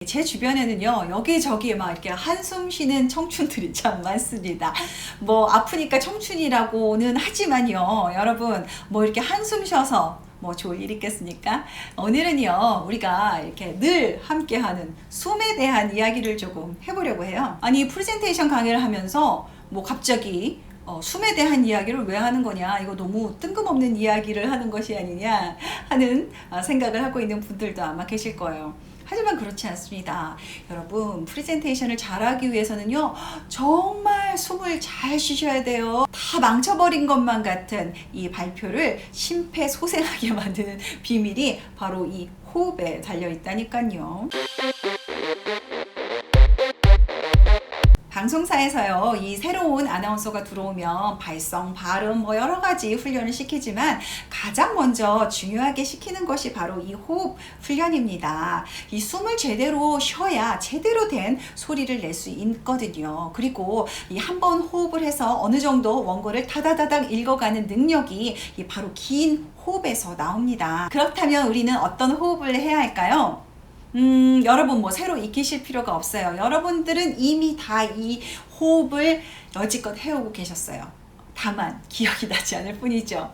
제 주변에는요, 여기저기 막 이렇게 한숨 쉬는 청춘들이 참 많습니다. 뭐, 아프니까 청춘이라고는 하지만요, 여러분, 뭐 이렇게 한숨 쉬어서 뭐 좋을 일 있겠습니까? 오늘은요, 우리가 이렇게 늘 함께하는 숨에 대한 이야기를 조금 해보려고 해요. 아니, 프레젠테이션 강의를 하면서 뭐 갑자기 숨에 대한 이야기를 왜 하는 거냐, 이거 너무 뜬금없는 이야기를 하는 것이 아니냐 하는 생각을 하고 있는 분들도 아마 계실 거예요. 하지만 그렇지 않습니다. 여러분, 프레젠테이션을 잘하기 위해서는요, 정말 숨을 잘 쉬셔야 돼요. 다 망쳐버린 것만 같은 이 발표를 심폐소생하게 만드는 비밀이 바로 이 호흡에 달려있다니까요. 방송사에서요, 이 새로운 아나운서가 들어오면 발성, 발음, 뭐 여러 가지 훈련을 시키지만 가장 먼저 중요하게 시키는 것이 바로 이 호흡 훈련입니다. 이 숨을 제대로 쉬어야 제대로 된 소리를 낼 수 있거든요. 그리고 이 한 번 호흡을 해서 어느 정도 원고를 다다다닥 읽어가는 능력이 이 바로 긴 호흡에서 나옵니다. 그렇다면 우리는 어떤 호흡을 해야 할까요? 여러분 뭐 새로 익히실 필요가 없어요. 여러분들은 이미 다 이 호흡을 여지껏 해오고 계셨어요. 다만 기억이 나지 않을 뿐이죠.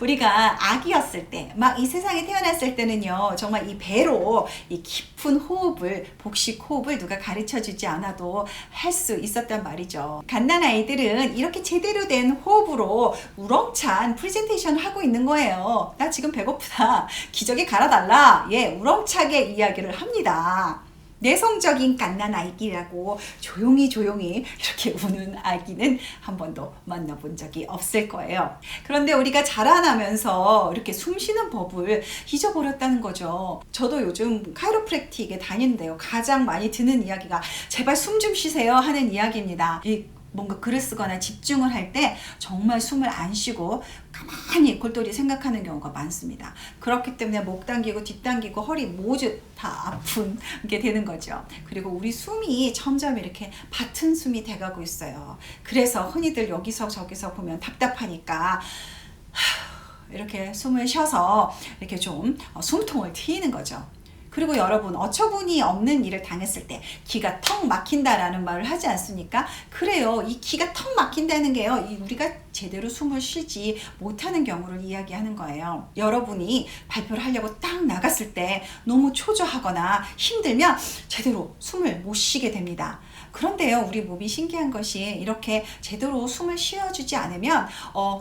우리가 아기였을 때, 막 이 세상에 태어났을 때는요, 정말 이 배로 이 깊은 호흡을, 복식 호흡을 누가 가르쳐 주지 않아도 할 수 있었단 말이죠. 갓난 아이들은 이렇게 제대로 된 호흡으로 우렁찬 프레젠테이션 하고 있는 거예요. 나 지금 배고프다. 기저귀 갈아달라. 예, 우렁차게 이야기를 합니다. 내성적인 갓난아기라고 조용히 이렇게 우는 아기는 한 번도 만나본 적이 없을 거예요. 그런데 우리가 자라나면서 이렇게 숨 쉬는 법을 잊어버렸다는 거죠. 저도 요즘 카이로프랙틱에 다니는데요, 가장 많이 듣는 이야기가 제발 숨 좀 쉬세요 하는 이야기입니다. 뭔가 글을 쓰거나 집중을 할 때 정말 숨을 안 쉬고 가만히 골똘히 생각하는 경우가 많습니다. 그렇기 때문에 목 당기고 뒷 당기고 허리 모두 다 아픈 게 되는 거죠. 그리고 우리 숨이 점점 이렇게 밭은 숨이 돼가고 있어요. 그래서 흔히들 여기서 저기서 보면 답답하니까 이렇게 숨을 쉬어서 이렇게 좀 숨통을 트이는 거죠. 그리고 여러분, 어처구니 없는 일을 당했을 때 기가 턱 막힌다라는 말을 하지 않습니까? 그래요. 이 기가 턱 막힌다는 게요, 우리가 제대로 숨을 쉬지 못하는 경우를 이야기하는 거예요. 여러분이 발표를 하려고 딱 나갔을 때 너무 초조하거나 힘들면 제대로 숨을 못 쉬게 됩니다. 그런데요, 우리 몸이 신기한 것이 이렇게 제대로 숨을 쉬어주지 않으면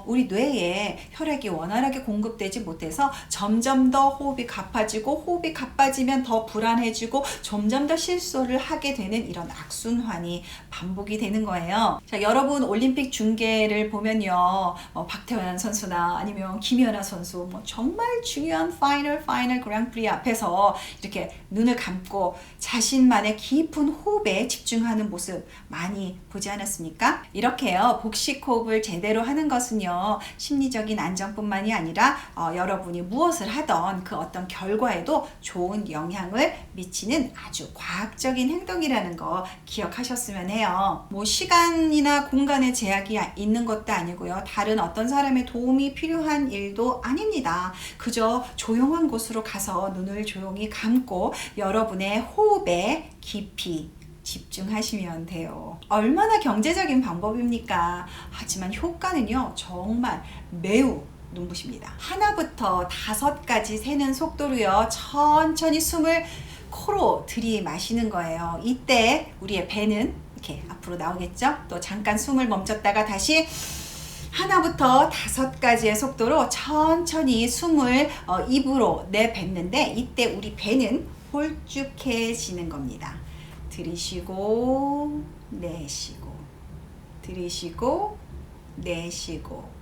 우리 뇌에 혈액이 원활하게 공급되지 못해서 점점 더 호흡이 가빠지고, 호흡이 가빠지면 더 불안해지고 점점 더 실수를 하게 되는 이런 악순환이 반복이 되는 거예요. 자, 여러분 올림픽 중계를 보면요, 박태환 선수나 아니면 김연아 선수, 뭐 정말 중요한 파이널 그랑프리 앞에서 이렇게 눈을 감고 자신만의 깊은 호흡에 집중하는 모습 많이 보지 않았습니까? 이렇게요, 복식 호흡을 제대로 하는 것은요, 심리적인 안정뿐만이 아니라 여러분이 무엇을 하던 그 어떤 결과에도 좋은 영향을 미치는 아주 과학적인 행동이라는 거 기억하셨으면 해요. 뭐 시간이나 공간의 제약이 있는 것도 아니고요, 다른 어떤 사람의 도움이 필요한 일도 아닙니다. 그저 조용한 곳으로 가서 눈을 조용히 감고 여러분의 호흡에 깊이 집중하시면 돼요. 얼마나 경제적인 방법입니까? 하지만 효과는요, 정말 매우 눈부십니다. 하나부터 5까지 세는 속도로요, 천천히 숨을 코로 들이마시는 거예요. 이때 우리의 배는 이렇게 앞으로 나오겠죠? 또 잠깐 숨을 멈췄다가 다시 하나부터 5까지의 속도로 천천히 숨을 입으로 내뱉는데, 이때 우리 배는 홀쭉해지는 겁니다. 들이쉬고 내쉬고, 들이쉬고 내쉬고.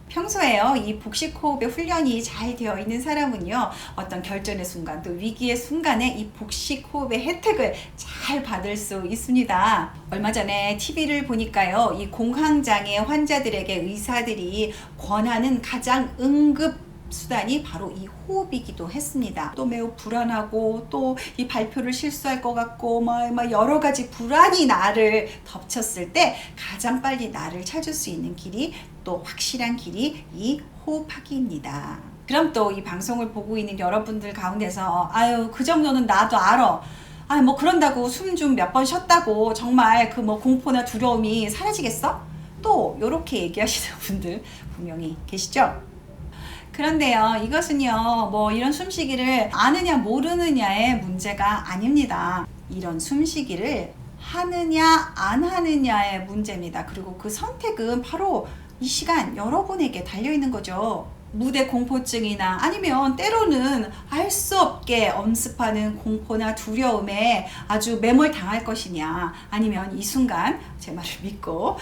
평소에요, 이 복식 호흡의 훈련이 잘 되어 있는 사람은요, 어떤 결전의 순간, 또 위기의 순간에 이 복식 호흡의 혜택을 잘 받을 수 있습니다. 얼마 전에 TV를 보니까요, 이 공황장애 환자들에게 의사들이 권하는 가장 응급 수단이 바로 이 호흡이기도 했습니다. 또 매우 불안하고, 또 이 발표를 실수할 것 같고, 막 여러 가지 불안이 나를 덮쳤을 때 가장 빨리 나를 찾을 수 있는 길이, 또 확실한 길이 이 호흡하기입니다. 그럼 또 이 방송을 보고 있는 여러분들 가운데서 아유, 그 정도는 나도 알아, 아, 뭐 그런다고 숨 좀 몇 번 쉬었다고 정말 그 뭐 공포나 두려움이 사라지겠어? 또 요렇게 얘기하시는 분들 분명히 계시죠? 그런데요, 이것은요, 뭐 이런 숨쉬기를 아느냐 모르느냐의 문제가 아닙니다. 이런 숨쉬기를 하느냐 안 하느냐의 문제입니다. 그리고 그 선택은 바로 이 시간 여러분에게 달려 있는 거죠. 무대 공포증이나 아니면 때로는 알 수 없게 엄습하는 공포나 두려움에 아주 매몰당할 것이냐, 아니면 이 순간 제 말을 믿고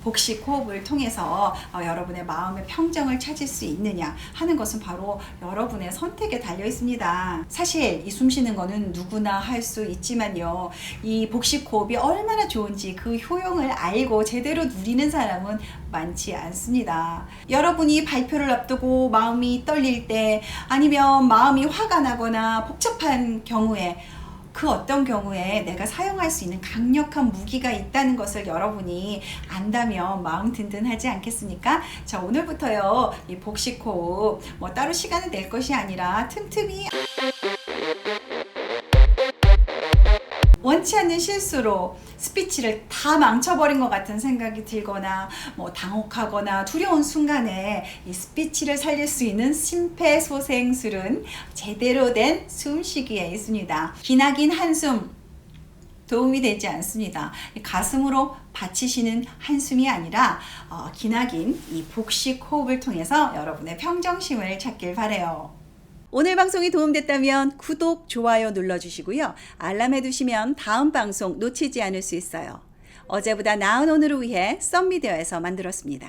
복식 호흡을 통해서 여러분의 마음의 평정을 찾을 수 있느냐 하는 것은 바로 여러분의 선택에 달려 있습니다. 사실 이 숨 쉬는 거는 누구나 할 수 있지만요, 이 복식 호흡이 얼마나 좋은지 그 효용을 알고 제대로 누리는 사람은 많지 않습니다. 여러분이 발표를 앞두고 마음이 떨릴 때, 아니면 마음이 화가 나거나 복잡한 경우에, 그 어떤 경우에 내가 사용할 수 있는 강력한 무기가 있다는 것을 여러분이 안다면 마음 든든하지 않겠습니까? 자, 오늘부터요, 이 복식호흡 뭐 따로 시간을 낼 것이 아니라 틈틈이 원치 않는 실수로 스피치를 다 망쳐버린 것 같은 생각이 들거나 뭐 당혹하거나 두려운 순간에 이 스피치를 살릴 수 있는 심폐소생술은 제대로 된 숨쉬기에 있습니다. 기나긴 한숨 도움이 되지 않습니다. 가슴으로 받치시는 한숨이 아니라 기나긴 이 복식 호흡을 통해서 여러분의 평정심을 찾길 바라요. 오늘 방송이 도움됐다면 구독, 좋아요 눌러주시고요. 알람해 두시면 다음 방송 놓치지 않을 수 있어요. 어제보다 나은 오늘을 위해 썸미디어에서 만들었습니다.